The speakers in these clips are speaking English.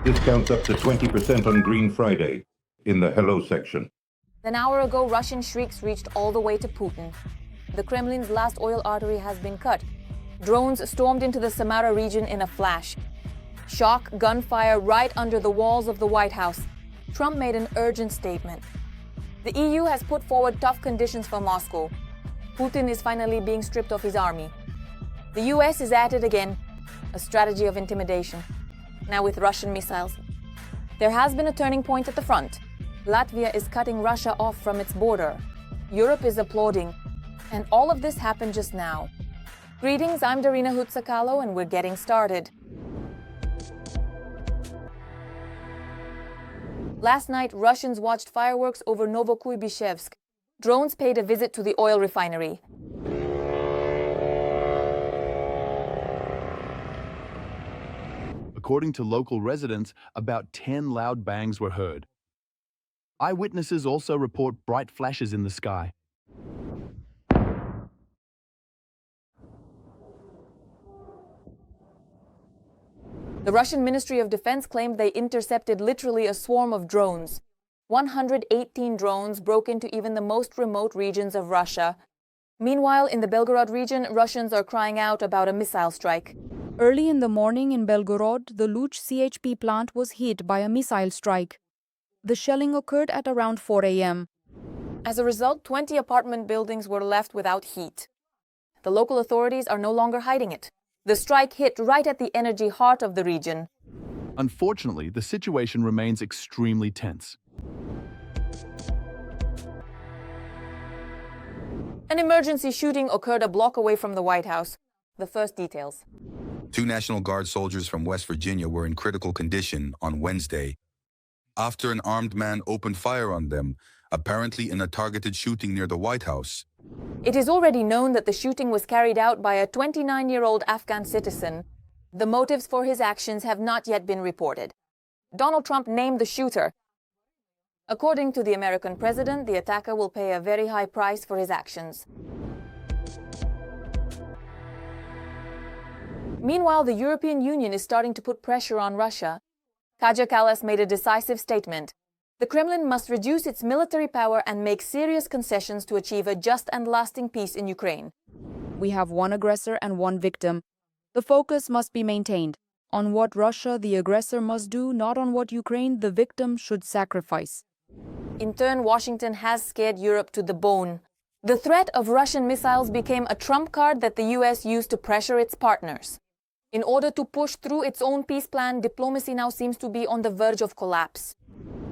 Discounts up to 20% on Green Friday in the Hello section. An hour ago, Russian shrieks reached all the way to Putin. The Kremlin's last oil artery has been cut. Drones stormed into the Samara region in a flash. Shock, gunfire right under the walls of the White House. Trump made an urgent statement. The EU has put forward tough conditions for Moscow. Putin is finally being stripped of his army. The US is at it again, a strategy of intimidation. Now with Russian missiles. There has been a turning point at the front. Latvia is cutting Russia off from its border. Europe is applauding. And all of this happened just now. Greetings, I'm Darina Hutsakalo, and we're getting started. Last night, Russians watched fireworks over Novokuybishevsk. Drones paid a visit to the oil refinery. According to local residents, about 10 loud bangs were heard. Eyewitnesses also report bright flashes in the sky. The Russian Ministry of Defense claimed they intercepted literally a swarm of drones. 118 drones broke into even the most remote regions of Russia. Meanwhile, in the Belgorod region, Russians are crying out about a missile strike. Early in the morning in Belgorod, the Luch CHP plant was hit by a missile strike. The shelling occurred at around 4 a.m. As a result, 20 apartment buildings were left without heat. The local authorities are no longer hiding it. The strike hit right at the energy heart of the region. Unfortunately, the situation remains extremely tense. An emergency shooting occurred a block away from the White House. The first details. 2 National Guard soldiers from West Virginia were in critical condition on Wednesday after an armed man opened fire on them, apparently in a targeted shooting near the White House. It is already known that the shooting was carried out by a 29-year-old Afghan citizen. The motives for his actions have not yet been reported. Donald Trump named the shooter. According to the American president, the attacker will pay a very high price for his actions. Meanwhile, the European Union is starting to put pressure on Russia. Kaja Kallas made a decisive statement. The Kremlin must reduce its military power and make serious concessions to achieve a just and lasting peace in Ukraine. We have one aggressor and one victim. The focus must be maintained on what Russia, the aggressor, must do, not on what Ukraine, the victim, should sacrifice. In turn, Washington has scared Europe to the bone. The threat of Russian missiles became a trump card that the US used to pressure its partners. In order to push through its own peace plan, diplomacy now seems to be on the verge of collapse.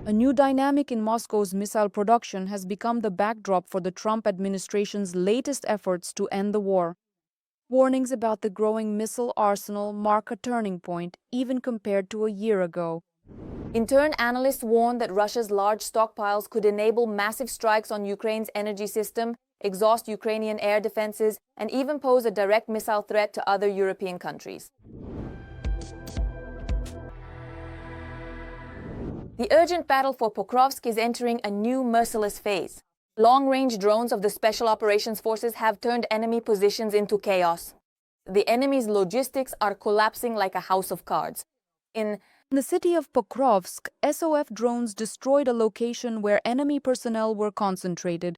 A new dynamic in Moscow's missile production has become the backdrop for the Trump administration's latest efforts to end the war. Warnings about the growing missile arsenal mark a turning point, even compared to a year ago. In turn, analysts warn that Russia's large stockpiles could enable massive strikes on Ukraine's energy system, exhaust Ukrainian air defenses, and even pose a direct missile threat to other European countries. The urgent battle for Pokrovsk is entering a new merciless phase. Long-range drones of the Special Operations Forces have turned enemy positions into chaos. The enemy's logistics are collapsing like a house of cards. In the city of Pokrovsk, SOF drones destroyed a location where enemy personnel were concentrated.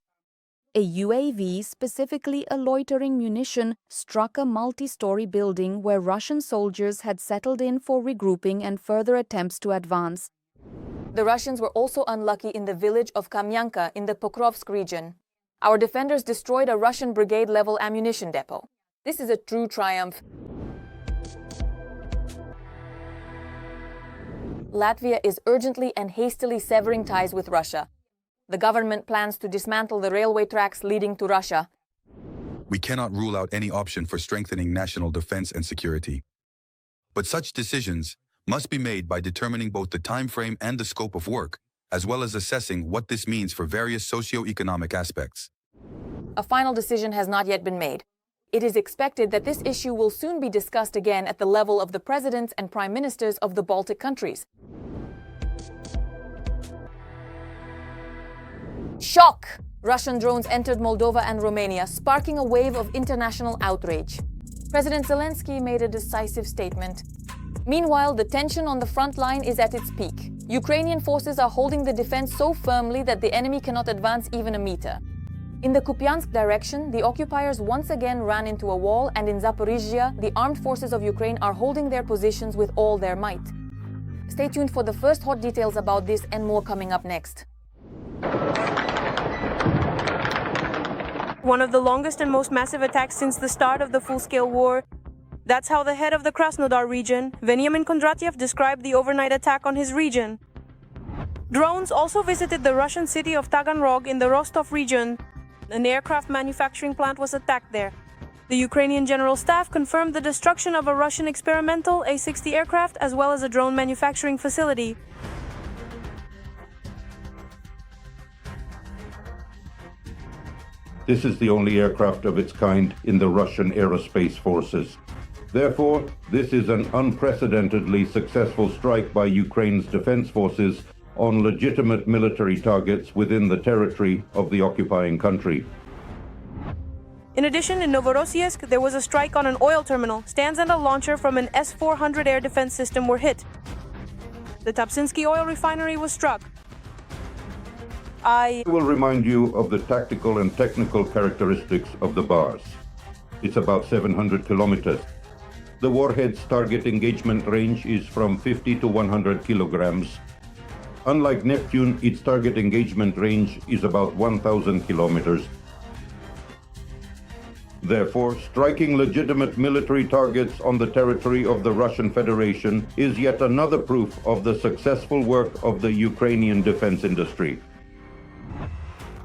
A UAV, specifically a loitering munition, struck a multi-story building where Russian soldiers had settled in for regrouping and further attempts to advance. The Russians were also unlucky in the village of Kamyanka in the Pokrovsk region. Our defenders destroyed a Russian brigade-level ammunition depot. This is a true triumph. Latvia is urgently and hastily severing ties with Russia. The government plans to dismantle the railway tracks leading to Russia. We cannot rule out any option for strengthening national defense and security. But such decisions must be made by determining both the time frame and the scope of work, as well as assessing what this means for various socio-economic aspects. A final decision has not yet been made. It is expected that this issue will soon be discussed again at the level of the presidents and prime ministers of the Baltic countries. Shock! Russian drones entered Moldova and Romania, sparking a wave of international outrage. President Zelensky made a decisive statement. Meanwhile, the tension on the front line is at its peak. Ukrainian forces are holding the defense so firmly that the enemy cannot advance even a meter. In the Kupiansk direction, the occupiers once again ran into a wall, and in Zaporizhzhia, the armed forces of Ukraine are holding their positions with all their might. Stay tuned for the first hot details about this and more coming up next. One of the longest and most massive attacks since the start of the full-scale war. That's how the head of the Krasnodar region, Veniamin Kondratyev, described the overnight attack on his region. Drones also visited the Russian city of Taganrog in the Rostov region. An aircraft manufacturing plant was attacked there. The Ukrainian General Staff confirmed the destruction of a Russian experimental A-60 aircraft as well as a drone manufacturing facility. This is the only aircraft of its kind in the Russian aerospace forces. Therefore, this is an unprecedentedly successful strike by Ukraine's defense forces on legitimate military targets within the territory of the occupying country. In addition, in Novorossiysk, there was a strike on an oil terminal. Stands and a launcher from an S-400 air defense system were hit. The Tapsinsky oil refinery was struck. I will remind you of the tactical and technical characteristics of the bars. It's about 700 kilometers. The warhead's target engagement range is from 50 to 100 kilograms. Unlike Neptune, its target engagement range is about 1,000 kilometers. Therefore, striking legitimate military targets on the territory of the Russian Federation is yet another proof of the successful work of the Ukrainian defense industry.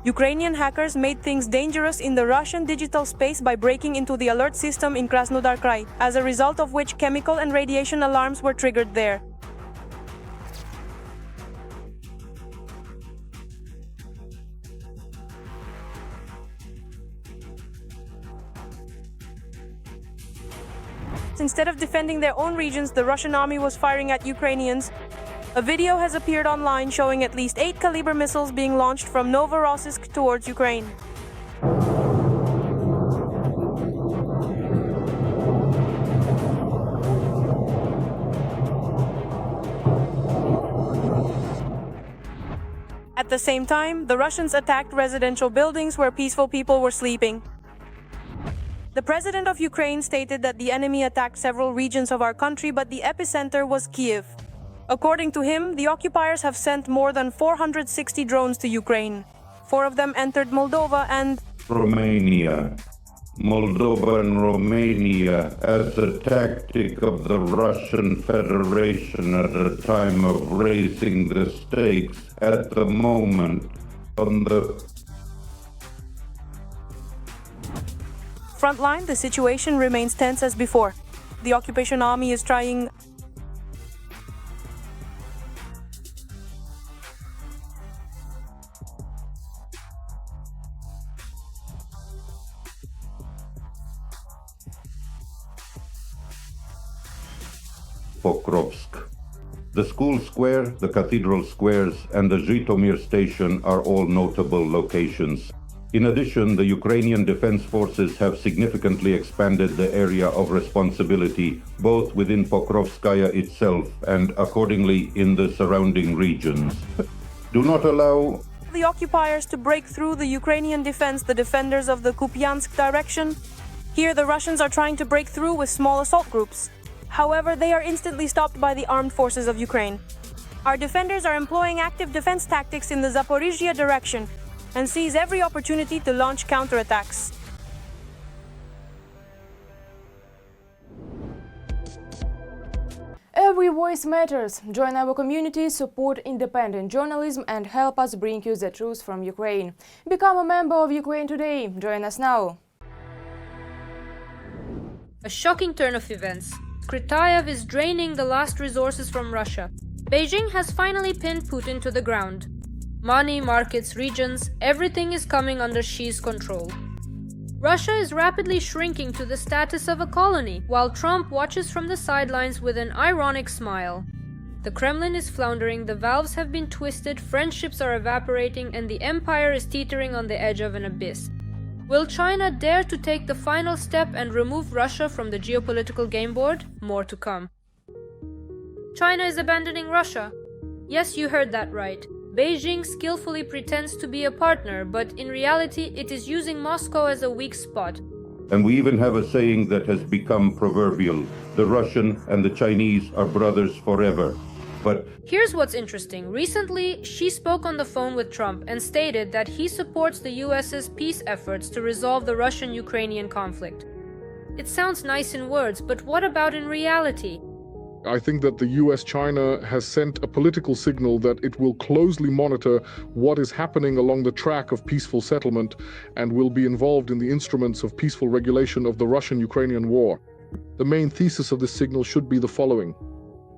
Ukrainian hackers made things dangerous in the Russian digital space by breaking into the alert system in Krasnodar Krai, as a result of which chemical and radiation alarms were triggered there. Instead of defending their own regions, the Russian army was firing at Ukrainians. A video has appeared online showing at least 8 caliber missiles being launched from Novorossiysk towards Ukraine. At the same time, the Russians attacked residential buildings where peaceful people were sleeping. The president of Ukraine stated that the enemy attacked several regions of our country, but the epicenter was Kiev. According to him, the occupiers have sent more than 460 drones to Ukraine. 4 of them entered Moldova and Romania. Moldova and Romania as a tactic of the Russian Federation at a time of raising the stakes at the moment on the front line. The situation remains tense as before. The occupation army is trying Pokrovsk. The school square, the cathedral squares, and the Zhytomyr station are all notable locations. In addition, the Ukrainian defense forces have significantly expanded the area of responsibility, both within Pokrovskaya itself and accordingly in the surrounding regions. Do not allow the occupiers to break through the Ukrainian defense, the defenders of the Kupiansk direction. Here, the Russians are trying to break through with small assault groups. However, they are instantly stopped by the armed forces of Ukraine. Our defenders are employing active defense tactics in the Zaporizhzhia direction and seize every opportunity to launch counterattacks. Every voice matters. Join our community, support independent journalism, and help us bring you the truth from Ukraine. Become a member of Ukraine today. Join us now. A shocking turn of events. Kritaev is draining the last resources from Russia. Beijing has finally pinned Putin to the ground. Money, markets, regions, everything is coming under Xi's control. Russia is rapidly shrinking to the status of a colony, while Trump watches from the sidelines with an ironic smile. The Kremlin is floundering, the valves have been twisted, friendships are evaporating, and the empire is teetering on the edge of an abyss. Will China dare to take the final step and remove Russia from the geopolitical game board? More to come. China is abandoning Russia. Yes, you heard that right. Beijing skillfully pretends to be a partner, but in reality it is using Moscow as a weak spot. And we even have a saying that has become proverbial: the Russian and the Chinese are brothers forever. But here's what's interesting. Recently, Xi spoke on the phone with Trump and stated that he supports the US's peace efforts to resolve the Russian-Ukrainian conflict. It sounds nice in words, but what about in reality? I think that the US-China has sent a political signal that it will closely monitor what is happening along the track of peaceful settlement and will be involved in the instruments of peaceful regulation of the Russian-Ukrainian war. The main thesis of this signal should be the following.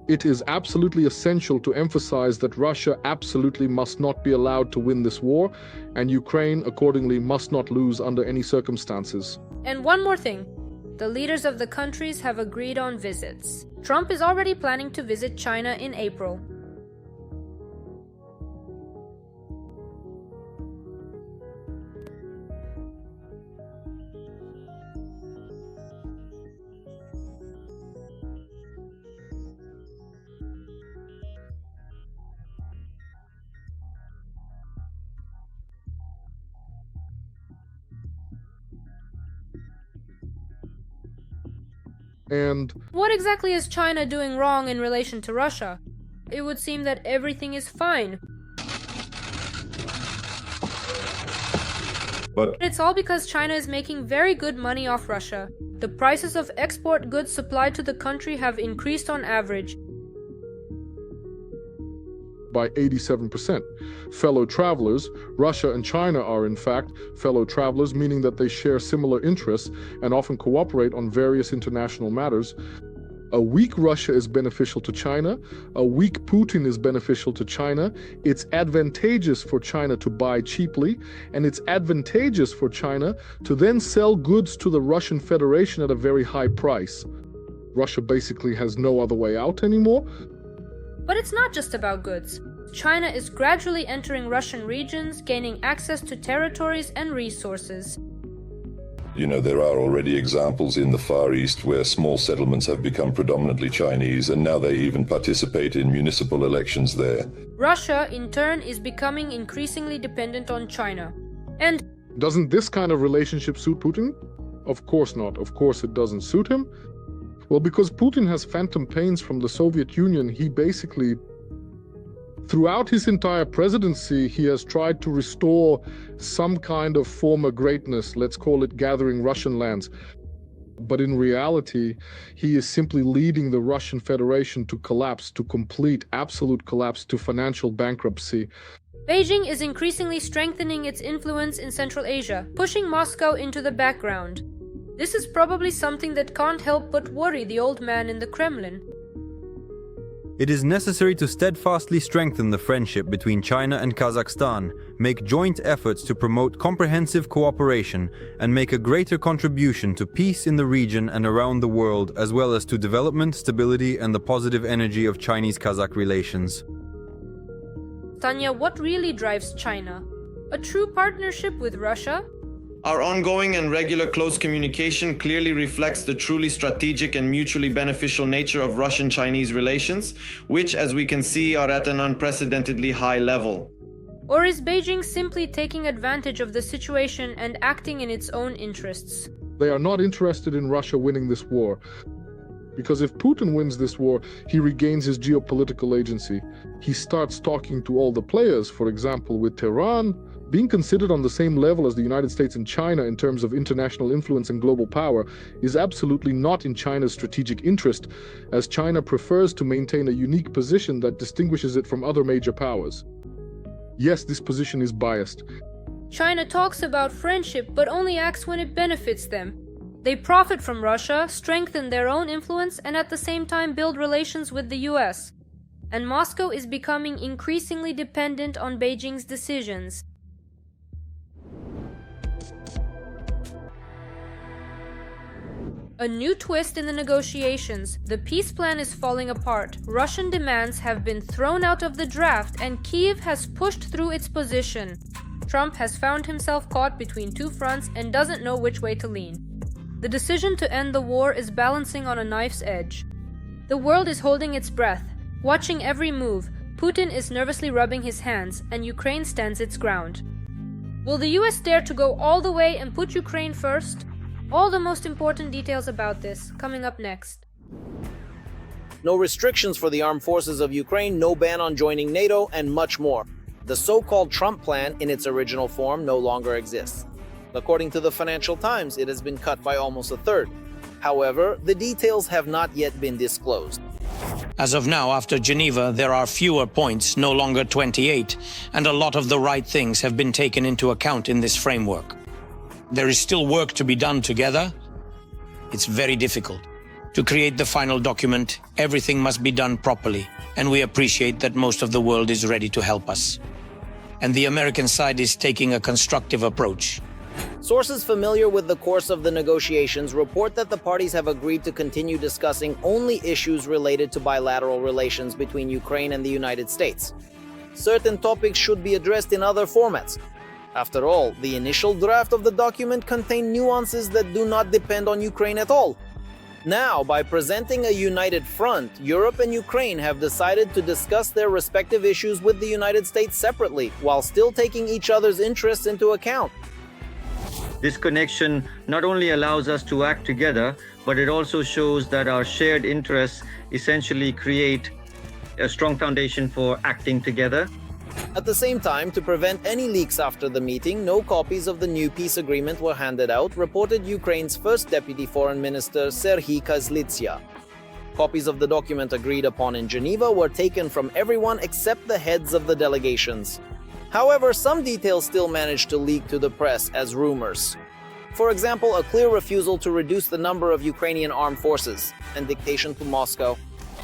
It is absolutely essential to emphasize that Russia absolutely must not be allowed to win this war, and Ukraine accordingly must not lose under any circumstances. And one more thing. The leaders of the countries have agreed on visits. Trump is already planning to visit China in April. And what exactly is China doing wrong in relation to Russia? It would seem that everything is fine. But it's all because China is making very good money off Russia. The prices of export goods supplied to the country have increased on average by 87%. Fellow travelers, Russia and China are in fact fellow travelers, meaning that they share similar interests and often cooperate on various international matters. A weak Russia is beneficial to China. A weak Putin is beneficial to China. It's advantageous for China to buy cheaply, and it's advantageous for China to then sell goods to the Russian Federation at a very high price. Russia basically has no other way out anymore. But it's not just about goods. China is gradually entering Russian regions, gaining access to territories and resources. You know, there are already examples in the Far East where small settlements have become predominantly Chinese, and now they even participate in municipal elections there. Russia, in turn, is becoming increasingly dependent on China. And doesn't this kind of relationship suit Putin? Of course not. Of course it doesn't suit him. Well, because Putin has phantom pains from the Soviet Union, he basically, throughout his entire presidency, he has tried to restore some kind of former greatness, let's call it gathering Russian lands. But in reality, he is simply leading the Russian Federation to collapse, to complete, absolute collapse, to financial bankruptcy. Beijing is increasingly strengthening its influence in Central Asia, pushing Moscow into the background. This is probably something that can't help but worry the old man in the Kremlin. It is necessary to steadfastly strengthen the friendship between China and Kazakhstan, make joint efforts to promote comprehensive cooperation, and make a greater contribution to peace in the region and around the world, as well as to development, stability, and the positive energy of Chinese-Kazakh relations. Tanya, what really drives China? A true partnership with Russia? Our ongoing and regular close communication clearly reflects the truly strategic and mutually beneficial nature of Russian-Chinese relations, which, as we can see, are at an unprecedentedly high level. Or is Beijing simply taking advantage of the situation and acting in its own interests? They are not interested in Russia winning this war. Because if Putin wins this war, he regains his geopolitical agency. He starts talking to all the players, for example, with Tehran, being considered on the same level as the United States and China in terms of international influence and global power is absolutely not in China's strategic interest, as China prefers to maintain a unique position that distinguishes it from other major powers. Yes, this position is biased. China talks about friendship, but only acts when it benefits them. They profit from Russia, strengthen their own influence, and at the same time build relations with the US. And Moscow is becoming increasingly dependent on Beijing's decisions. A new twist in the negotiations. The peace plan is falling apart. Russian demands have been thrown out of the draft, and Kyiv has pushed through its position. Trump has found himself caught between two fronts and doesn't know which way to lean. The decision to end the war is balancing on a knife's edge. The world is holding its breath. Watching every move, Putin is nervously rubbing his hands, and Ukraine stands its ground. Will the US dare to go all the way and put Ukraine first? All the most important details about this coming up next. No restrictions for the armed forces of Ukraine, no ban on joining NATO, and much more. The so-called Trump plan in its original form no longer exists. According to the Financial Times, it has been cut by almost a third. However, the details have not yet been disclosed. As of now, after Geneva, there are fewer points, no longer 28, and a lot of the right things have been taken into account in this framework. There is still work to be done together. It's very difficult. To create the final document, everything must be done properly, and we appreciate that most of the world is ready to help us. And the American side is taking a constructive approach. Sources familiar with the course of the negotiations report that the parties have agreed to continue discussing only issues related to bilateral relations between Ukraine and the United States. Certain topics should be addressed in other formats. After all, the initial draft of the document contained nuances that do not depend on Ukraine at all. Now, by presenting a united front, Europe and Ukraine have decided to discuss their respective issues with the United States separately, while still taking each other's interests into account. This connection not only allows us to act together, but it also shows that our shared interests essentially create a strong foundation for acting together. At the same time, to prevent any leaks after the meeting, no copies of the new peace agreement were handed out, reported Ukraine's first Deputy Foreign Minister Serhiy Kazlytsya. Copies of the document agreed upon in Geneva were taken from everyone except the heads of the delegations. However, some details still managed to leak to the press as rumors. For example, a clear refusal to reduce the number of Ukrainian armed forces and dictation to Moscow.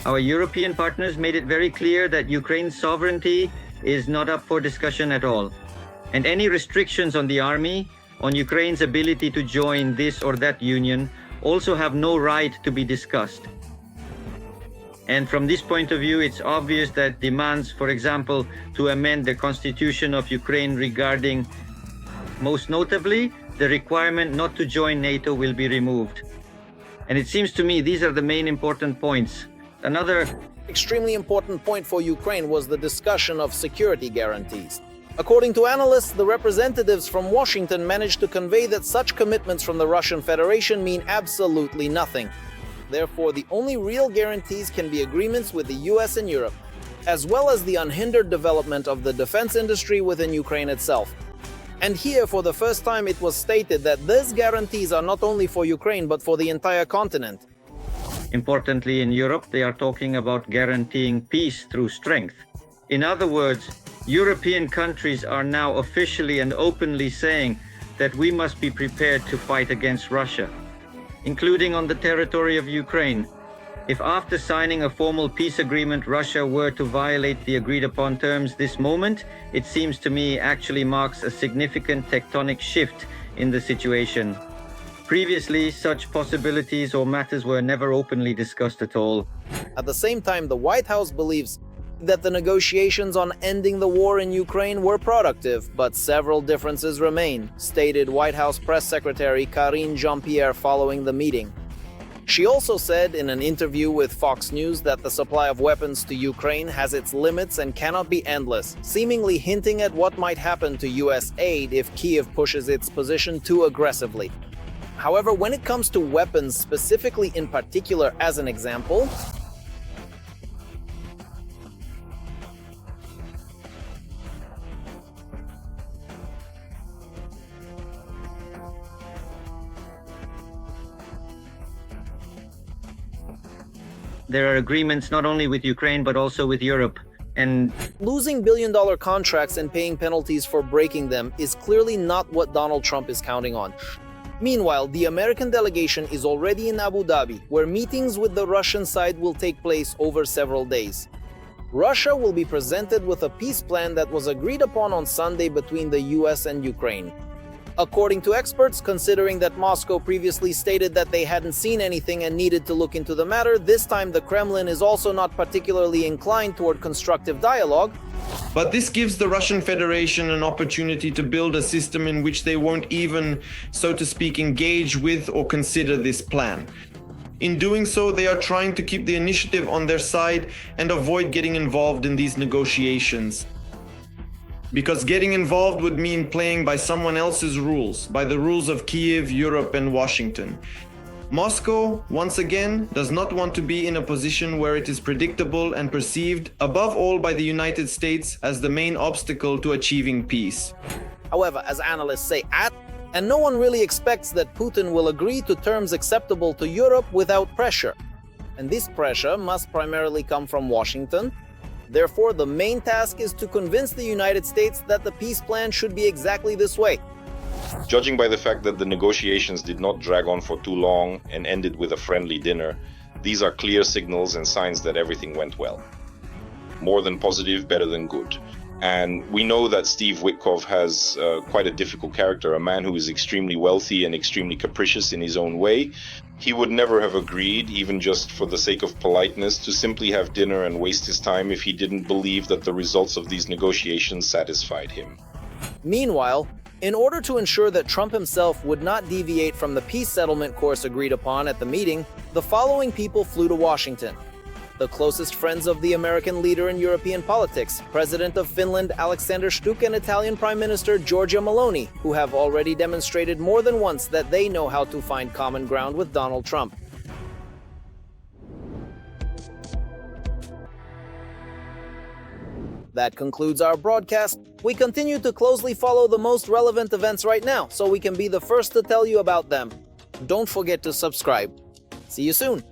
Our European partners made it very clear that Ukraine's sovereignty is not up for discussion at all. And any restrictions on the army, on Ukraine's ability to join this or that union, also have no right to be discussed. And from this point of view, it's obvious that demands, for example, to amend the constitution of Ukraine regarding, most notably, the requirement not to join NATO will be removed. And it seems to me these are the main important points. Another extremely important point for Ukraine was the discussion of security guarantees. According to analysts, the representatives from Washington managed to convey that such commitments from the Russian Federation mean absolutely nothing. Therefore, the only real guarantees can be agreements with the US and Europe, as well as the unhindered development of the defense industry within Ukraine itself. And here, for the first time, it was stated that these guarantees are not only for Ukraine, but for the entire continent. Importantly, in Europe, they are talking about guaranteeing peace through strength. In other words, European countries are now officially and openly saying that we must be prepared to fight against Russia, including on the territory of Ukraine. If after signing a formal peace agreement, Russia were to violate the agreed upon terms this moment, it seems to me actually marks a significant tectonic shift in the situation. Previously, such possibilities or matters were never openly discussed at all. At the same time, the White House believes that the negotiations on ending the war in Ukraine were productive, but several differences remain, stated White House Press Secretary Karine Jean-Pierre following the meeting. She also said in an interview with Fox News that the supply of weapons to Ukraine has its limits and cannot be endless, seemingly hinting at what might happen to US aid if Kyiv pushes its position too aggressively. However, when it comes to weapons, specifically in particular as an example, there are agreements not only with Ukraine, but also with Europe. And losing billion-dollar contracts and paying penalties for breaking them is clearly not what Donald Trump is counting on. Meanwhile, the American delegation is already in Abu Dhabi, where meetings with the Russian side will take place over several days. Russia will be presented with a peace plan that was agreed upon on Sunday between the US and Ukraine. According to experts, considering that Moscow previously stated that they hadn't seen anything and needed to look into the matter, this time the Kremlin is also not particularly inclined toward constructive dialogue. But this gives the Russian Federation an opportunity to build a system in which they won't even, so to speak, engage with or consider this plan. In doing so, they are trying to keep the initiative on their side and avoid getting involved in these negotiations. Because getting involved would mean playing by someone else's rules, by the rules of Kiev, Europe, and Washington. Moscow, once again, does not want to be in a position where it is predictable and perceived, above all by the United States, as the main obstacle to achieving peace. However, as analysts say, and no one really expects that Putin will agree to terms acceptable to Europe without pressure. And this pressure must primarily come from Washington. Therefore, the main task is to convince the United States that the peace plan should be exactly this way. Judging by the fact that the negotiations did not drag on for too long and ended with a friendly dinner, these are clear signals and signs that everything went well. More than positive, better than good. And we know that Steve Witkoff has quite a difficult character, a man who is extremely wealthy and extremely capricious in his own way. He would never have agreed, even just for the sake of politeness, to simply have dinner and waste his time if he didn't believe that the results of these negotiations satisfied him. Meanwhile, in order to ensure that Trump himself would not deviate from the peace settlement course agreed upon at the meeting, the following people flew to Washington. The closest friends of the American leader in European politics, President of Finland Alexander Stubb and Italian Prime Minister Giorgia Meloni, who have already demonstrated more than once that they know how to find common ground with Donald Trump. That concludes our broadcast. We continue to closely follow the most relevant events right now, so we can be the first to tell you about them. Don't forget to subscribe. See you soon.